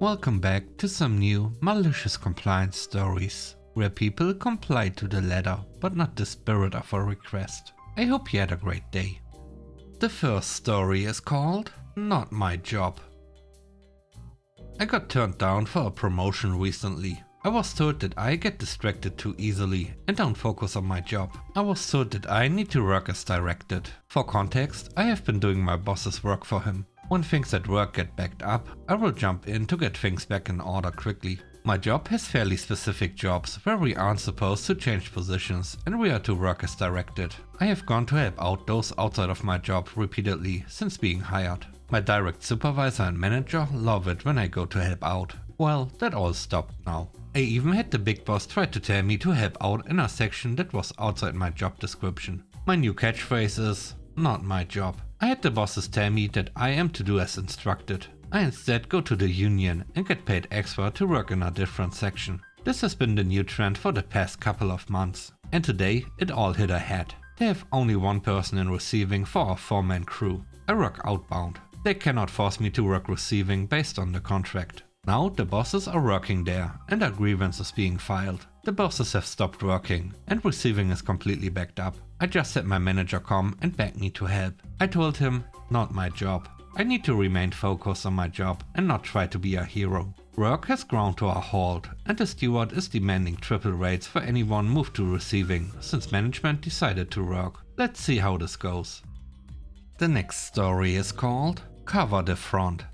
Welcome back to some new malicious compliance stories, where people comply to the letter but not the spirit of a request. I hope you had a great day. The first story is called Not My Job. I got turned down for a promotion recently. I was told that I get distracted too easily and don't focus on my job. I was told that I need to work as directed. For context, I have been doing my boss's work for him. When things at work get backed up, I will jump in to get things back in order quickly. My job has fairly specific jobs where we aren't supposed to change positions and we are to work as directed. I have gone to help out those outside of my job repeatedly since being hired. My direct supervisor and manager love it when I go to help out. Well, that all stopped now. I even had the big boss try to tell me to help out in a section that was outside my job description. My new catchphrase is, not my job. I had the bosses tell me that I am to do as instructed. I instead go to the union and get paid extra to work in a different section. This has been the new trend for the past couple of months. And today it all hit a head. They have only one person in receiving for a 4-man crew. I work outbound. They cannot force me to work receiving based on the contract. Now the bosses are working there and a grievance is being filed. The bosses have stopped working and receiving is completely backed up. I just had my manager come and beg me to help. I told him, not my job. I need to remain focused on my job and not try to be a hero. Work has ground to a halt and the steward is demanding triple rates for anyone moved to receiving since management decided to work. Let's see how this goes. The next story is called Cover the Front.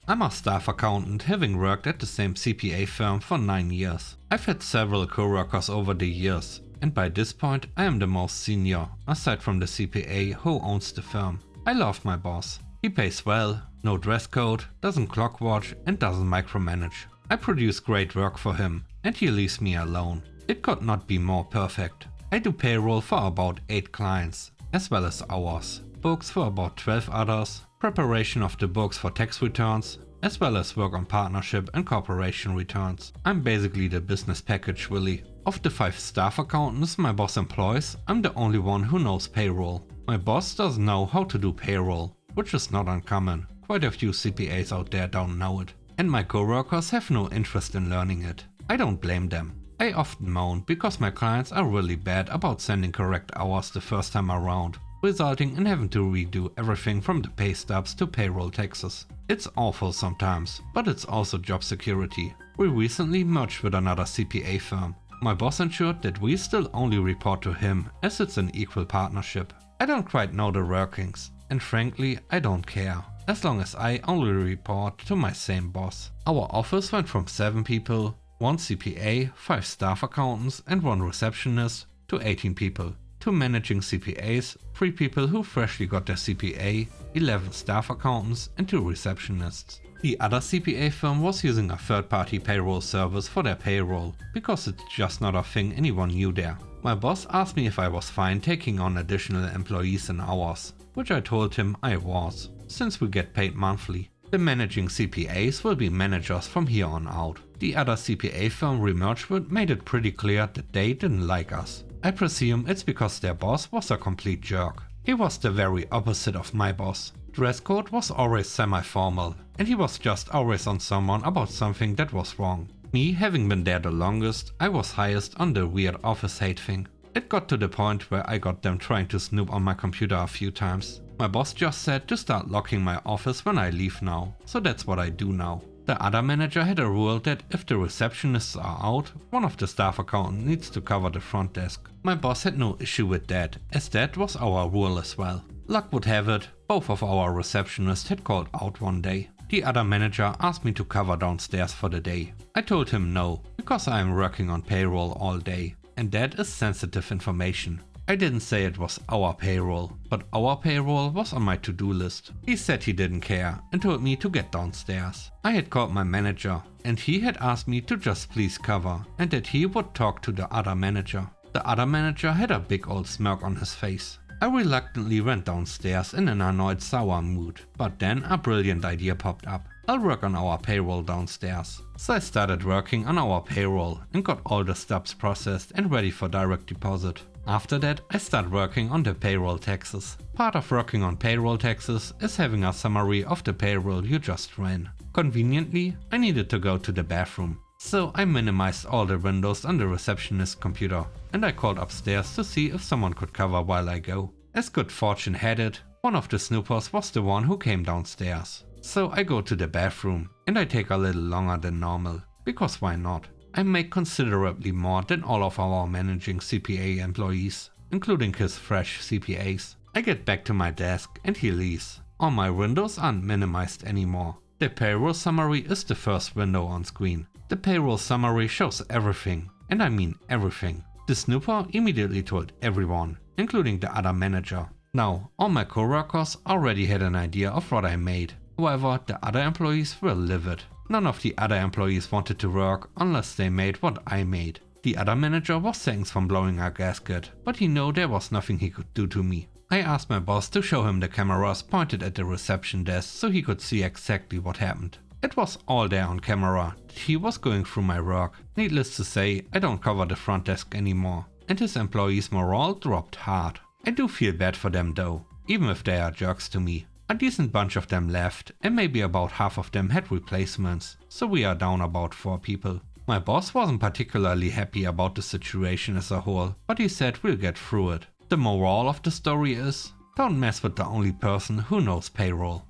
I'm a staff accountant having worked at the same CPA firm for 9 years. I've had several co-workers over the years and by this point I am the most senior aside from the CPA who owns the firm. I love my boss. He pays well, no dress code, doesn't clock watch and doesn't micromanage. I produce great work for him and he leaves me alone. It could not be more perfect. I do payroll for about 8 clients as well as hours, books for about 12 others, preparation of the books for tax returns, as well as work on partnership and corporation returns. I'm basically the business package really. Of the 5 staff accountants my boss employs, I'm the only one who knows payroll. My boss doesn't know how to do payroll, which is not uncommon. Quite a few CPAs out there don't know it. And my coworkers have no interest in learning it. I don't blame them. I often moan because my clients are really bad about sending correct hours the first time around, resulting in having to redo everything from the pay stubs to payroll taxes. It's awful sometimes, but it's also job security. We recently merged with another CPA firm. My boss ensured that we still only report to him as it's an equal partnership. I don't quite know the workings, and frankly I don't care, as long as I only report to my same boss. Our office went from 7 people, 1 CPA, 5 staff accountants and 1 receptionist to 18 people. 2 managing CPAs, 3 people who freshly got their CPA, 11 staff accountants and 2 receptionists. The other CPA firm was using a third-party payroll service for their payroll, because it's just not a thing anyone knew there. My boss asked me if I was fine taking on additional employees and hours, which I told him I was, since we get paid monthly. The managing CPAs will be managers from here on out. The other CPA firm we merged with made it pretty clear that they didn't like us. I presume it's because their boss was a complete jerk. He was the very opposite of my boss. Dress code was always semi-formal, and he was just always on someone about something that was wrong. Me having been there the longest, I was highest on the weird office hate thing. It got to the point where I got them trying to snoop on my computer a few times. My boss just said to start locking my office when I leave now, so that's what I do now. The other manager had a rule that if the receptionists are out, one of the staff accountants needs to cover the front desk. My boss had no issue with that, as that was our rule as well. Luck would have it, both of our receptionists had called out one day. The other manager asked me to cover downstairs for the day. I told him no, because I am working on payroll all day, and that is sensitive information. I didn't say it was our payroll, but our payroll was on my to-do list. He said he didn't care and told me to get downstairs. I had called my manager and he had asked me to just please cover and that he would talk to the other manager. The other manager had a big old smirk on his face. I reluctantly went downstairs in an annoyed sour mood, but then a brilliant idea popped up. I'll work on our payroll downstairs. So I started working on our payroll and got all the stubs processed and ready for direct deposit. After that, I start working on the payroll taxes. Part of working on payroll taxes is having a summary of the payroll you just ran. Conveniently, I needed to go to the bathroom. So I minimized all the windows on the receptionist's computer and I called upstairs to see if someone could cover while I go. As good fortune had it, one of the snoopers was the one who came downstairs. So I go to the bathroom and I take a little longer than normal, because why not? I make considerably more than all of our managing CPA employees, including his fresh CPAs. I get back to my desk and he leaves. All my windows aren't minimized anymore. The payroll summary is the first window on screen. The payroll summary shows everything, and I mean everything. The snooper immediately told everyone, including the other manager. Now, all my coworkers already had an idea of what I made. However, the other employees were livid. None of the other employees wanted to work unless they made what I made. The other manager was seconds from blowing a gasket, but he knew there was nothing he could do to me. I asked my boss to show him the cameras pointed at the reception desk so he could see exactly what happened. It was all there on camera that he was going through my work. Needless to say, I don't cover the front desk anymore, and his employees' morale dropped hard. I do feel bad for them though, even if they are jerks to me. A decent bunch of them left, and maybe about half of them had replacements, so we are down about 4 people. My boss wasn't particularly happy about the situation as a whole, but he said we'll get through it. The moral of the story is, don't mess with the only person who knows payroll.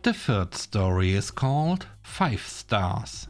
The third story is called 5 stars.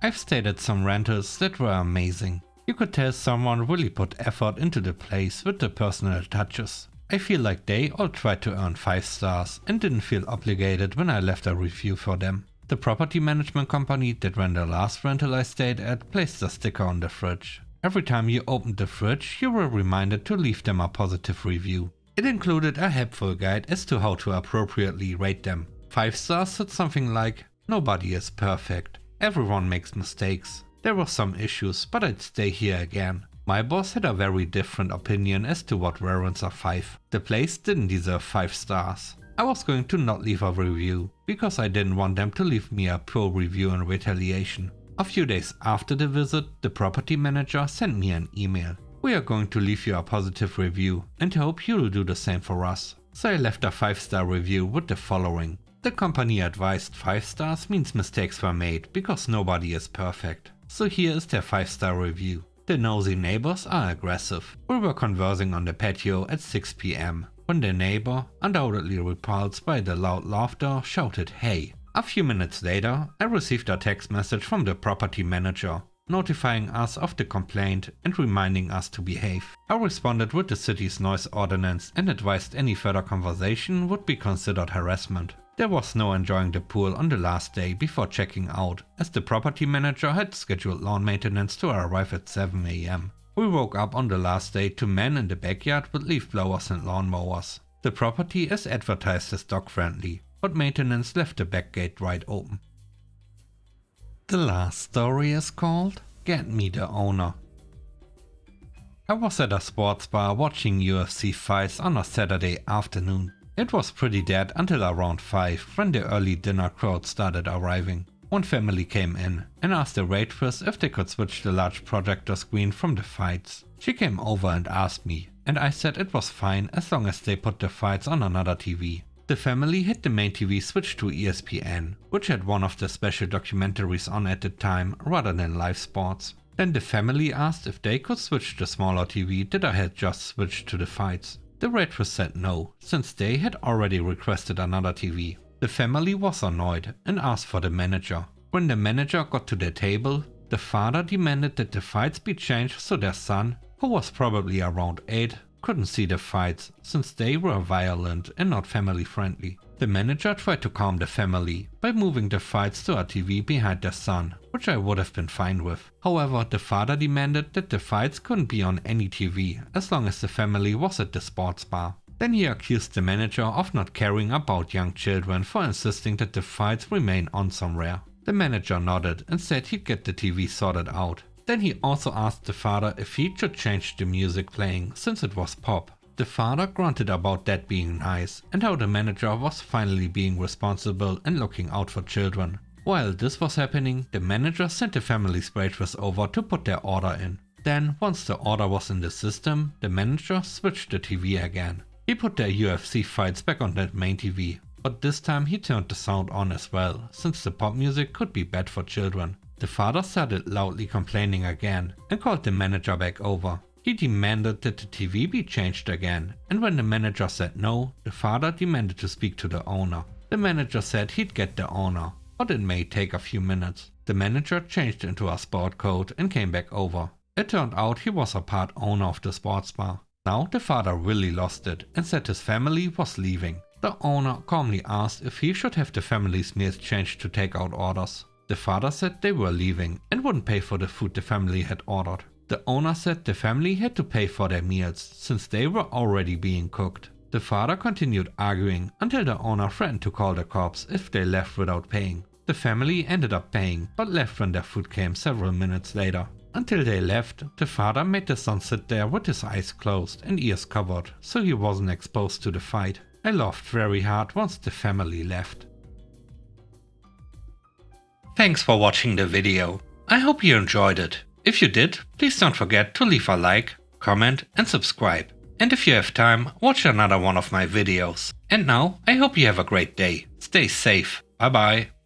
I've stayed at some rentals that were amazing. You could tell someone really put effort into the place with the personal touches. I feel like they all tried to earn 5 stars and didn't feel obligated when I left a review for them. The property management company that ran the last rental I stayed at placed a sticker on the fridge. Every time you opened the fridge, you were reminded to leave them a positive review. It included a helpful guide as to how to appropriately rate them. 5 stars said something like, "Nobody is perfect. Everyone makes mistakes. There were some issues, but I'd stay here again." My boss had a very different opinion as to what warrants a 5. The place didn't deserve 5 stars. I was going to not leave a review, because I didn't want them to leave me a poor review in retaliation. A few days after the visit, the property manager sent me an email. "We are going to leave you a positive review and hope you'll do the same for us." So I left a 5-star review with the following. The company advised 5 stars means mistakes were made because nobody is perfect. So here is their 5-star review. The nosy neighbors are aggressive. We were conversing on the patio at 6 PM when the neighbor, undoubtedly repulsed by the loud laughter, shouted "Hey." A few minutes later, I received a text message from the property manager, notifying us of the complaint and reminding us to behave. I responded with the city's noise ordinance and advised any further conversation would be considered harassment. There was no enjoying the pool on the last day before checking out, as the property manager had scheduled lawn maintenance to arrive at 7 AM. We woke up on the last day to men in the backyard with leaf blowers and lawnmowers. The property is advertised as dog friendly, but maintenance left the back gate wide open. The last story is called "Get Me the Owner." I was at a sports bar watching UFC fights on a Saturday afternoon. It was pretty dead until around 5 when the early dinner crowd started arriving. One family came in and asked the waitress if they could switch the large projector screen from the fights. She came over and asked me, and I said it was fine as long as they put the fights on another TV. The family had the main TV switched to ESPN, which had one of the special documentaries on at the time rather than live sports. Then the family asked if they could switch the smaller TV that I had just switched to the fights. The waitress said no, since they had already requested another TV. The family was annoyed and asked for the manager. When the manager got to their table, the father demanded that the fights be changed so their son, who was probably around 8, couldn't see the fights since they were violent and not family friendly. The manager tried to calm the family by moving the fights to a TV behind their son, which I would have been fine with. However, the father demanded that the fights couldn't be on any TV as long as the family was at the sports bar. Then he accused the manager of not caring about young children for insisting that the fights remain on somewhere. The manager nodded and said he'd get the TV sorted out. Then he also asked the father if he should change the music playing since it was pop. The father grunted about that being nice and how the manager was finally being responsible and looking out for children. While this was happening, the manager sent the family's waitress over to put their order in. Then, once the order was in the system, the manager switched the TV again. He put their UFC fights back on that main TV, but this time he turned the sound on as well, since the pop music could be bad for children. The father started loudly complaining again and called the manager back over. He demanded that the TV be changed again, and when the manager said no, the father demanded to speak to the owner. The manager said he'd get the owner, but it may take a few minutes. The manager changed into a sport coat and came back over. It turned out he was a part owner of the sports bar. Now the father really lost it and said his family was leaving. The owner calmly asked if he should have the family's meals changed to take out orders. The father said they were leaving and wouldn't pay for the food the family had ordered. The owner said the family had to pay for their meals since they were already being cooked. The father continued arguing until the owner threatened to call the cops if they left without paying. The family ended up paying, but left when their food came several minutes later. Until they left, the father made the son sit there with his eyes closed and ears covered, so he wasn't exposed to the fight. I laughed very hard once the family left. Thanks for watching the video. I hope you enjoyed it. If you did, please don't forget to leave a like, comment and subscribe. And if you have time, watch another one of my videos. And now, I hope you have a great day. Stay safe. Bye bye.